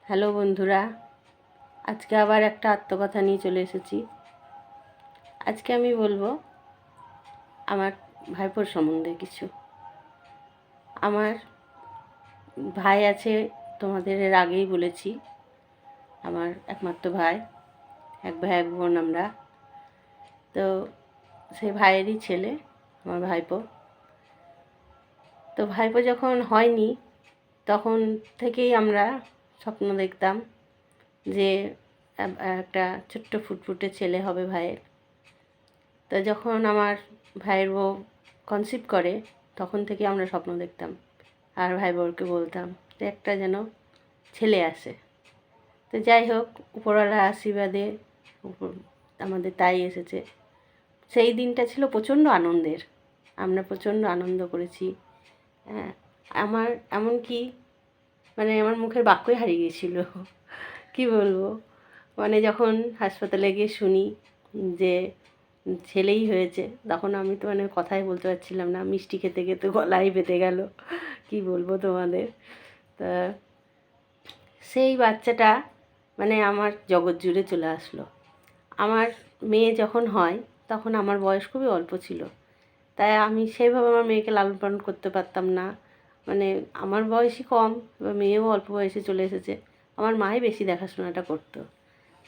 Hello বন্ধুরা, আজকে আবার একটা আত্মকথা নিয়ে চলে এসেছি। আজকে আমি বলবো আমার ভাইপোর সম্বন্ধে কিছু। আমার ভাই আছে, তোমাদের এর আগেই বলেছি। আমার একমাত্র ভাই, এক ভাই এক বোন আমরা। তো সেই ভাইয়েরই ছেলে আমার ভাইপো। তো ভাইপো যখন হয়নি তখন থেকেই আমরা স্বপ্ন দেখতাম যে একটা ছোট্ট ফুটফুটে ছেলে হবে ভাইয়ের। তো যখন আমার ভাইয়ের বউ কনসিভ করে তখন থেকে আমরা স্বপ্ন দেখতাম, আর ভাই বউকে বলতাম যে একটা যেন ছেলে আসে। তো যাই হোক, উপরওয়ালার আশীর্বাদে আমাদের তাই এসেছে। সেই দিনটা ছিল প্রচণ্ড আনন্দের, আমরা প্রচণ্ড আনন্দ করেছি। হ্যাঁ, আমার এমনকি আমার মুখের বাক্যই হারিয়ে গিয়েছিল। কি বলবো, যখন হাসপাতালে গিয়ে শুনি যে ছেলেই হয়েছে, তখন আমি তো কথাই বলতে পারছিলাম না। মিষ্টি খেতে খেতে গলাই বেঁধে গেল, কি বলবো তোমাদের। তা সেই বাচ্চাটা আমার জগৎ জুড়ে চলে আসলো। আমার মেয়ে যখন হয় তখন আমার বয়স খুবই অল্প ছিল, তাই আমি সেইভাবে আমার মেয়েকে লালন পালন করতে পারতাম না। আমার বয়সই কম, এবার মেয়েও অল্প বয়সে চলে এসেছে, আমার মাই বেশি দেখাশোনাটা করতো।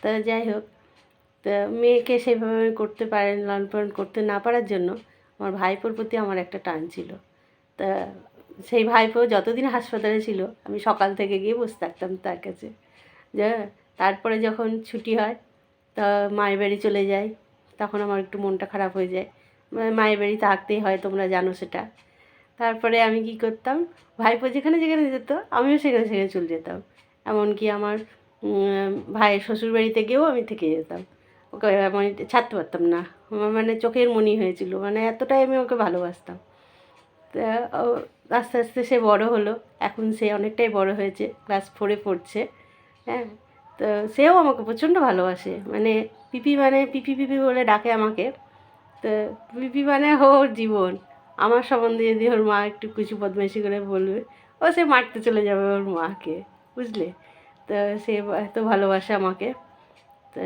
তা যাই হোক, তা মেয়েকে সেইভাবে আমি করতে পারেন, লালন পালন করতে না পারার জন্য আমার ভাইপোর প্রতি আমার একটা টান ছিল। তা সেই ভাইপো যতদিন হাসপাতালে ছিল আমি সকাল থেকে গিয়ে বসে থাকতাম তার কাছে। তারপরে যখন ছুটি হয় তা মায়ের বাড়ি চলে যাই, তখন আমার একটু মনটা খারাপ হয়ে যায়। মায়ের বাড়ি থাকতেই হয়, তোমরা জানো সেটা। তারপরে আমি কি করতাম, ভাইপো যেখানে যেখানে যেত আমিও সেখানে সেখানে চলে যেতাম। এমনকি আমার ভাইয়ের শ্বশুরবাড়িতে গিয়েও আমি থেকে যেতাম। ওকে আমি ছাড়তে পারতাম না, আমার চোখের মনি হয়েছিল, এতটাই আমি ওকে ভালোবাসতাম। তা আস্তে আস্তে সে বড় হলো, এখন সে অনেকটাই বড় হয়েছে, ক্লাস 4-এ পড়ছে। হ্যাঁ, তো সেও আমাকে প্রচণ্ড ভালোবাসে, পিপি পিপি পিপি বলে ডাকে আমাকে। তো পিপি ওর জীবন। আমার সম্বন্ধে যদি ওর মা একটু কিছু বদমাইশি করে বলবে, সে মারতে চলে যাবে ওর মাকে, বুঝলে। তো সে এত ভালোবাসে আমাকে। তা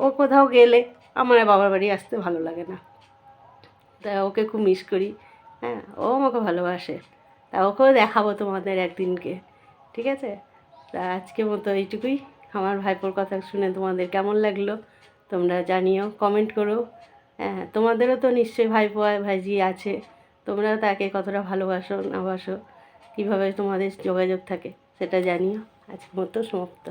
ও কোথাও গেলে আমার বাবার বাড়ি আসতে ভালো লাগে না, তা ওকে খুব মিস করি। হ্যাঁ, ও আমাকে ভালোবাসে, তা ওকেও দেখাবো তোমাদের একদিনকে, ঠিক আছে। তা আজকের মতো এইটুকুই। আমার ভাইপোর কথা শুনে তোমাদের কেমন লাগলো তোমরা জানিও, কমেন্ট করো। হ্যাঁ, তোমাদেরও তো নিশ্চয়ই ভাইপো ভাইঝি আছে, তোমরাও তাকে কতটা ভালোবাসো না বাসো, কীভাবে তোমাদের যোগাযোগ থাকে সেটা জানিও। আজকের মতো সমাপ্ত।